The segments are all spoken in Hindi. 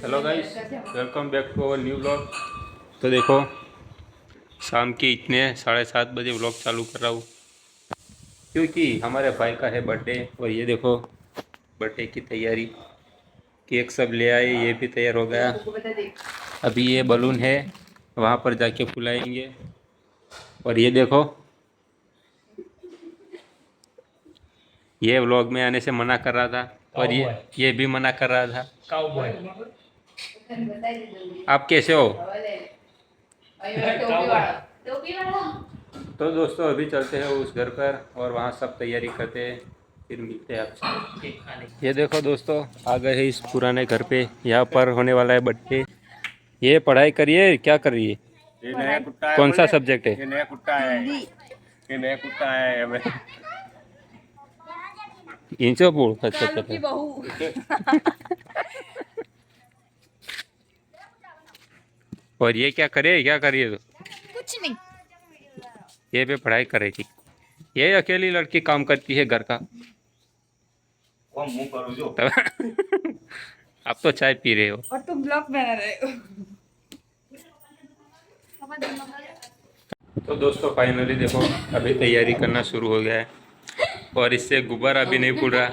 Hello guys, welcome back to our new blog. तो देखो, शाम के इतने 7:30 बजे व्लॉग चालू कर रहा हूँ क्योंकि हमारे भाई का है बर्थडे। और ये देखो, बर्थडे की तैयारी, केक सब ले आए, ये भी तैयार हो गया। अभी ये बलून है, वहाँ पर जाके फुलाएंगे। और ये देखो, ये व्लॉग में आने से मना कर रहा था और ये भी मना कर रहा था। आप कैसे हो? तो दोस्तों, अभी चलते हैं उस घर पर और वहाँ सब तैयारी करते हैं, फिर मिलते हैं आपसे। ये देखो दोस्तों, आ गए हैं इस पुराने घर पे। यहाँ पर होने वाला है बर्थडे। ये पढ़ाई करिए, क्या कर रही है? ये नया कुत्ता है। कौन सा सब्जेक्ट है? ये नया कुत्ता है। ये नया कुत्ता है हमें। इंचो बोल अच्छा की बहू। और ये क्या करिए तो कुछ नहीं। ये भी पढ़ाई कर रही थी। ये अकेली लड़की काम करती है घर का। वो मुंह करो जो। आप तो चाय पी रहे हो। और तुम ब्लॉग बना रहे हो। तो दोस्तों, फाइनली देखो, अभी तैयारी करना शुरू हो गया है और इससे गुब्बारा भी नहीं फूट रहा।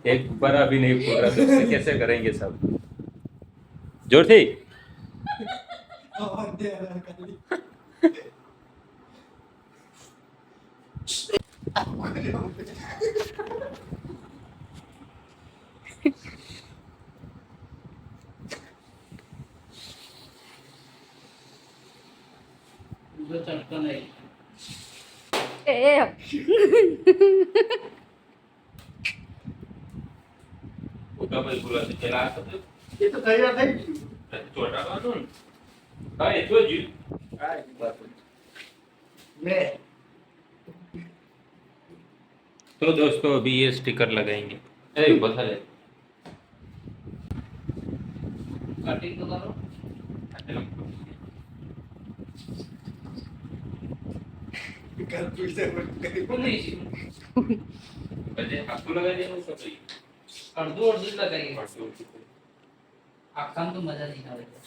एक गुब्बारा भी नहीं फूट रहा, तो इससे कैसे करेंगे सब? जोर थी। ये तो तैयार नहीं। मैं तो दोस्तों, अभी ये स्टिकर लगाएंगे। ए बता ले। कटिंग तो करो। कर पीछे पहले आपको लगा दिया वो सब। अर्धू लगाइए। आसान तो मजा नहीं आएगा,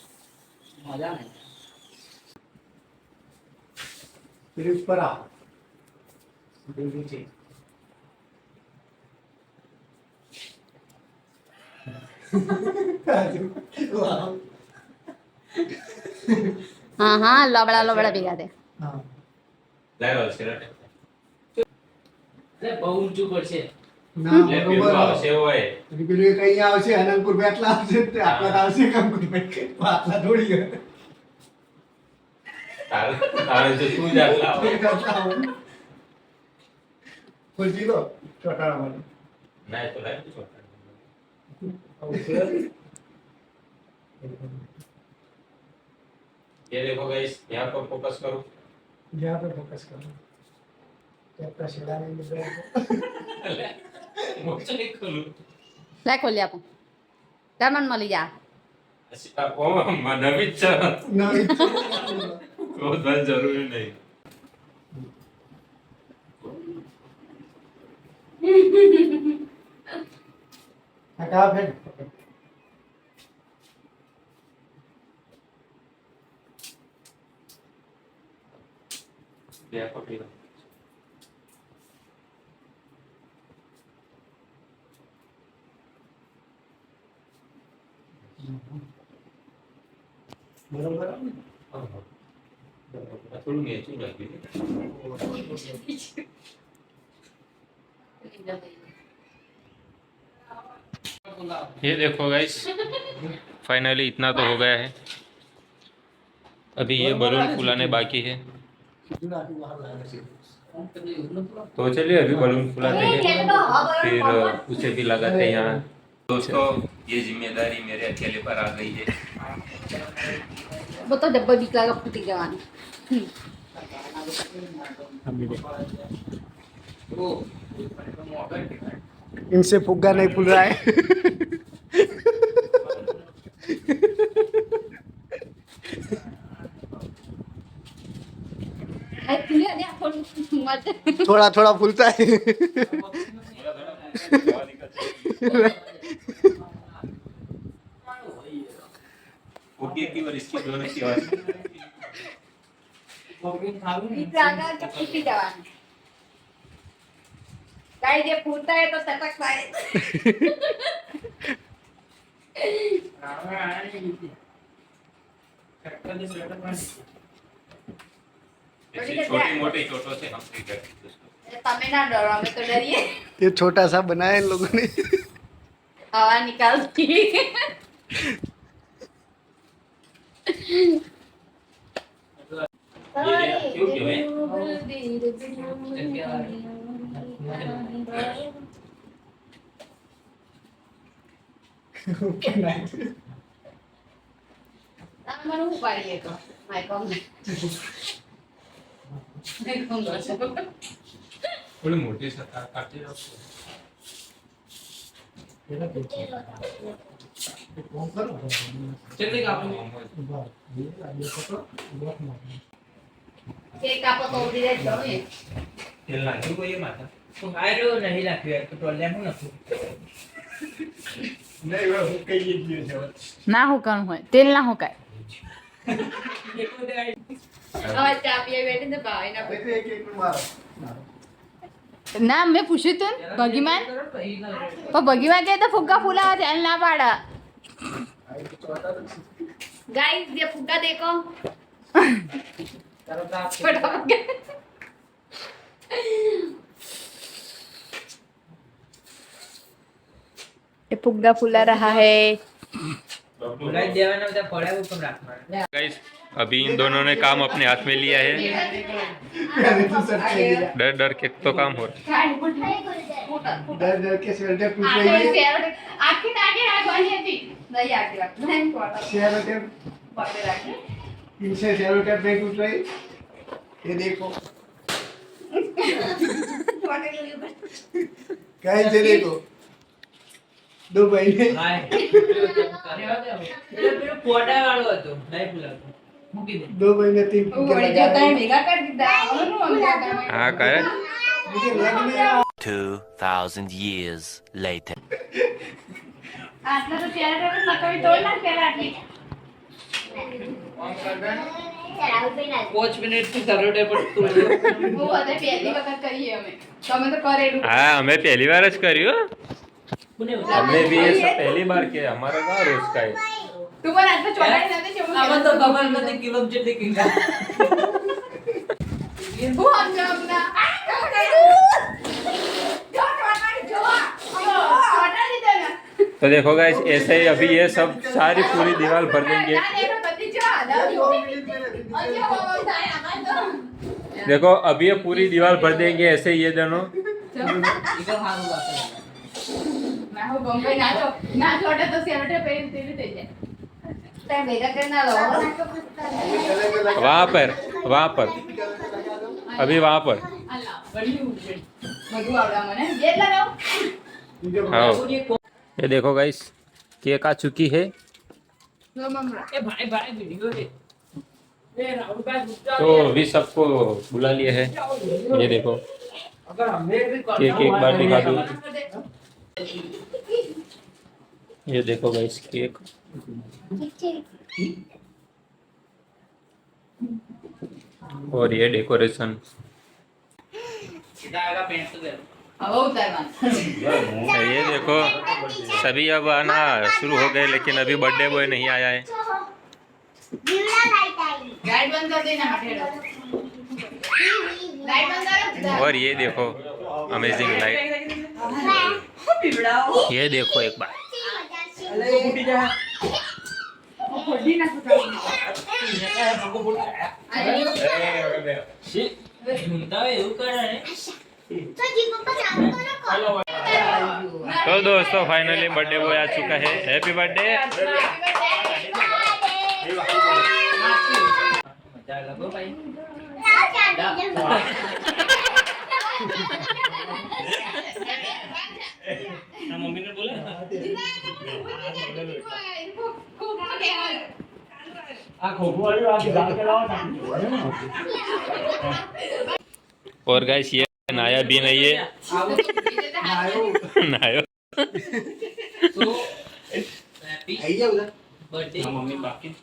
मजा नहीं। फिर ऊपर आ नीचे। हाँ हाँ, लबड़ा लबड़ा बिगा दे। हाँ લાવ્યો છે રે. અરે બહુ ઊંચું પડશે. ના લે પેલું બરોબર આવશે હોય. પેલું એક અહીંયા આવશે અનંતપુર બેટલા આવશે તે આટલા આવશે કામ કરી બેઠ આટલા દોડી ગયો તારે તો તું જ આટલા આવો. ફૂલ જીલો ચોટાડા વાળી ના તો લાવ તું. ये देखो गाइस, यहाँ पर फोकस करो। यहाँ पे फोकस करो कैप्टा शेड़ा नहीं मिल रहा है मुझे नहीं खोलूं। લે ખોલી આપું. ટર્મન મળી જા. अच्छा ओ नवीन चरण नहीं बहुत बार जरूरी नहीं। हटा फिर ये पकड़ी लो। बरोबर थोड़ी नीचे लगी। ये देखो गाइस, फाइनली इतना तो हो गया है। अभी ये बलून फुलाने बाकी है। तो चलिए अभी बलून फुलाते हैं, फिर उसे भी लगाते हैं यहाँ। दोस्तों, ये जिम्मेदारी मेरे अकेले पर आ गई है। वो तो डब्बा बिकला का फूटी जवान. इनसे फुग्गा नहीं फूल रहा है Ay, kuya, dia aku mati. थोड़ा थोड़ा फूलता है। फुग्गे की और इसकी दोनों की आवाज जागा के फूटी जवानी गाइस ये फूटता है तो सटकता है ऐसे छोटी मोटी चोटों से हम ठीक करते हैं उसको। तमें ना डरो हमें तो डरिए ये छोटा सा बनाया इन लोगों ने। हवा निकालती क्यों क्यों है? મને હું પાડીએ તો માય કોમ મેં કોમ કરશે थोड़ी मोटी सता काटे रखो। चलेगा आप કેક આપો તો ઉડી જાય તમે तेल नाखी को ये माता तो आयो नहीं लाख्यो तो टोले હું નખું नहीं वो कई ये दिए जाओ। ના હુકાણું હોય તેલ ના હુકાય देखो दे आई હવે ચા પીએ બેઠીને ભાઈ ના एक एक मारो। ના મેં પૂછ્યું તું ભગીમાન પણ ભગીમાન કહે તો ફુગ્ગા ફૂલાવા તેલ ના પાડે गाइस ये फुग्गा देखो करो तो आप फटाफट ये फुग्गा फूला रहा है बुलाई देवाना બધા પડ્યા ઉપર રાખવાના गाइस अभी इन दोनों ने काम अपने हाथ में लिया है। पहले तो सर के लिया। डर डर के तो काम हो रहा डर डर के स्वेटर टूट रही है। आखिर आगे राखવાની હતી નહીં આખી રાખ નહીં કોટા शेयर પકડે રાખી इनसे शेयर नहीं टूट रही। ये देखो गाइस ये देखो दो महीने હાય પેલો પોટા વાળો હતો નહીં ફૂલાતો મૂકી દે 2 महीने 3 फुग्गे વળી लगा જતા दिए। ભેગા કરી દીધા ઓનું અમે हाँ करे मुझे लग नहीं रहा 2,000 years later. આટલા તો ત્યારે નકવી તોડ નાખેલા આટલી 5 મિનિટ થી સરોડે પર તું હું અરે પહેલી વખત કરીએ અમે તમે તો કરેલું हाँ हमें पहली बार ज करियो। કોને हमने भी ये सब पहली बार किया। हमारा कहाँ रोज का है। તું પણ આટલો ચોડાઈ નથી જેવું આમાં તો ખબર નથી કિલો જેટલી કિંગા હું સમજાવના જો ચોટાડી જો ચોટાડી દે ના तो देखो गाइस ऐसे ही अभी ये सब सारी पूरी दीवार भर देंगे। देखो अभी ये पूरी दीवार भर देंगे ऐसे ये दोनों। ઈગો હારું લાગે ના હું બોમ્બે નાચો ના છોટે તો સેવટે પહેરી તેવી થઈ જાય તે ભેગા કરી ના લો वहाँ पर अभी वहाँ पर અલ્લા બડી ઉઠે બધું આવડા મને ગેટ લગાવ हाँ ये देखो गाइस केक आ चुकी है। જો મમ્મા એ ભાઈ ભાઈ વિડિયો રે એ રાहुल भाई गुस्सा तो अभी सबको बुला लिया है। ये देखो अगर हमें भी केक एक बार दिखा दूँ। ये देखो गाइस केक और ये डेकोरेशन। जाएगा पेंट तो दे હવે ઉતારવાનું ये देखो सभी अब आना शुरू हो गए लेकिन अभी बर्थडे बॉय नहीं आया है। ગાઈડ બંધ કરી દેના માટે લાઈટ બંધ કરો और ये देखो अमेजिंग लाइट। પીવડાવો ये देखो एक बार अरे फूटी जा ખોડી ના સુતાવી हमको बोल झुंडा એવું કરે ને तो दोस्तों फाइनली बर्थडे बॉय आ चुका है। Happy birthday. मजा लगो भाई मम्मी ने बोला आ खोखो वाली बात डाल के लाओ और गाइस ये नाया भी नहीं है नायो आई जाओ उधर मम्मी बाकी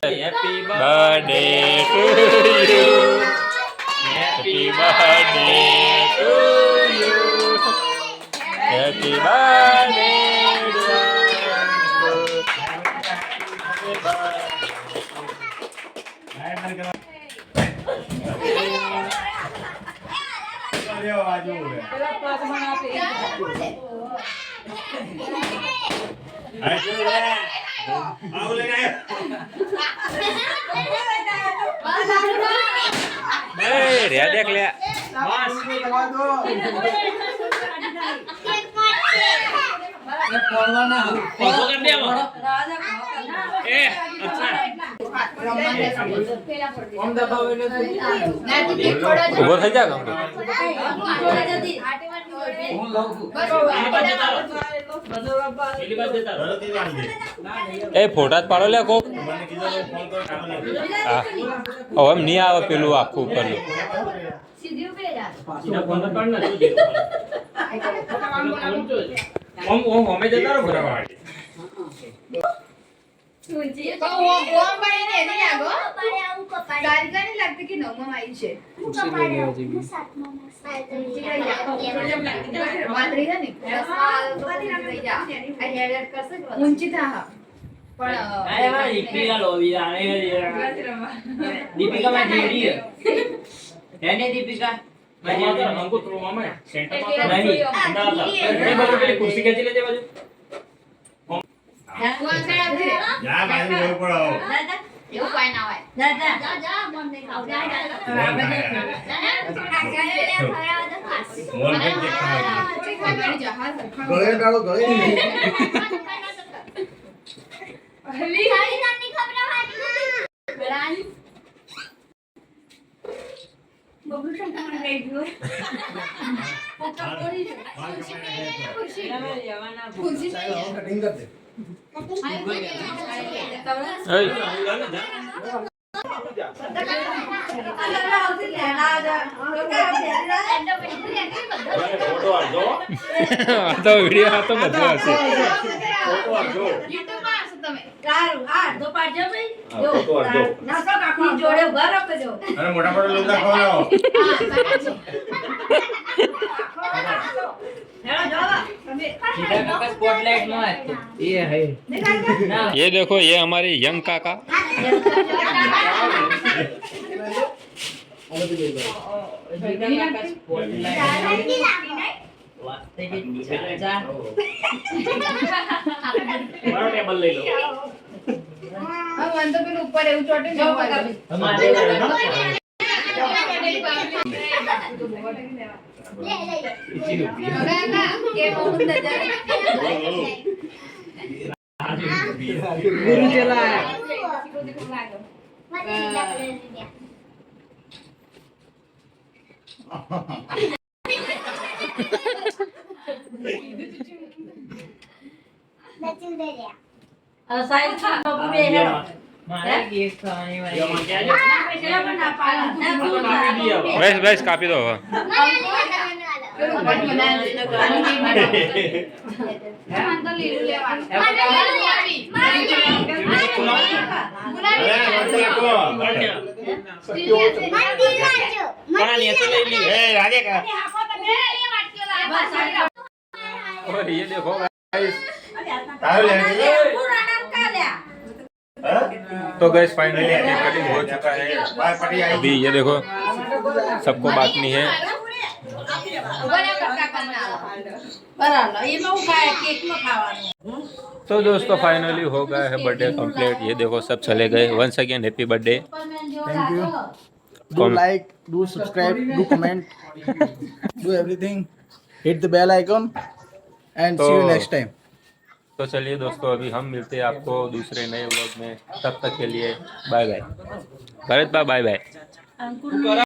Happy birthday to you happy birthday to you happy birthday रे देख ले ઉભો થઈ જા એ ફોટા જ પાડો લે કોક હવે એમ નહીં આવે પેલું આખું ઉપરનું ઊંચી થા દીપિકા લોવી દીપિકા માં જેડી હે ને દીપિકા हमको तो मामा सेंटर में नहीं अंदर ये बाजू के कुर्सी कैसी ले जाए बाजू जा बाजू बोल पड़ो એવું કોઈ ના હોય मोल पे देखा ગળે ડાળો ગળે કટિંગ કર દે તો વિડીયો આ તો બધું હશે अरे मोटा मोटा लोग दाखव स्पॉटलाइट में ये है ये देखो ये हमारे यंग काका टेबल ले लो મને તો પેલું ઉપર એવું ચોટી गुरु चला बस बस कापी दो હવે ये देखो गाइस तो गैस फाइनली केक कटिंग हो चुका है अभी ये देखो सबको बांटनी है तो दोस्तों फाइनली हो गया है बर्थडे कंप्लीट ये देखो सब चले गए once again happy birthday thank you do like do subscribe do comment do everything hit the bell icon and see you next time तो चलिए दोस्तों अभी हम मिलते हैं आपको दूसरे नए व्लॉग में तब तक के लिए bye bye Bharat bye bye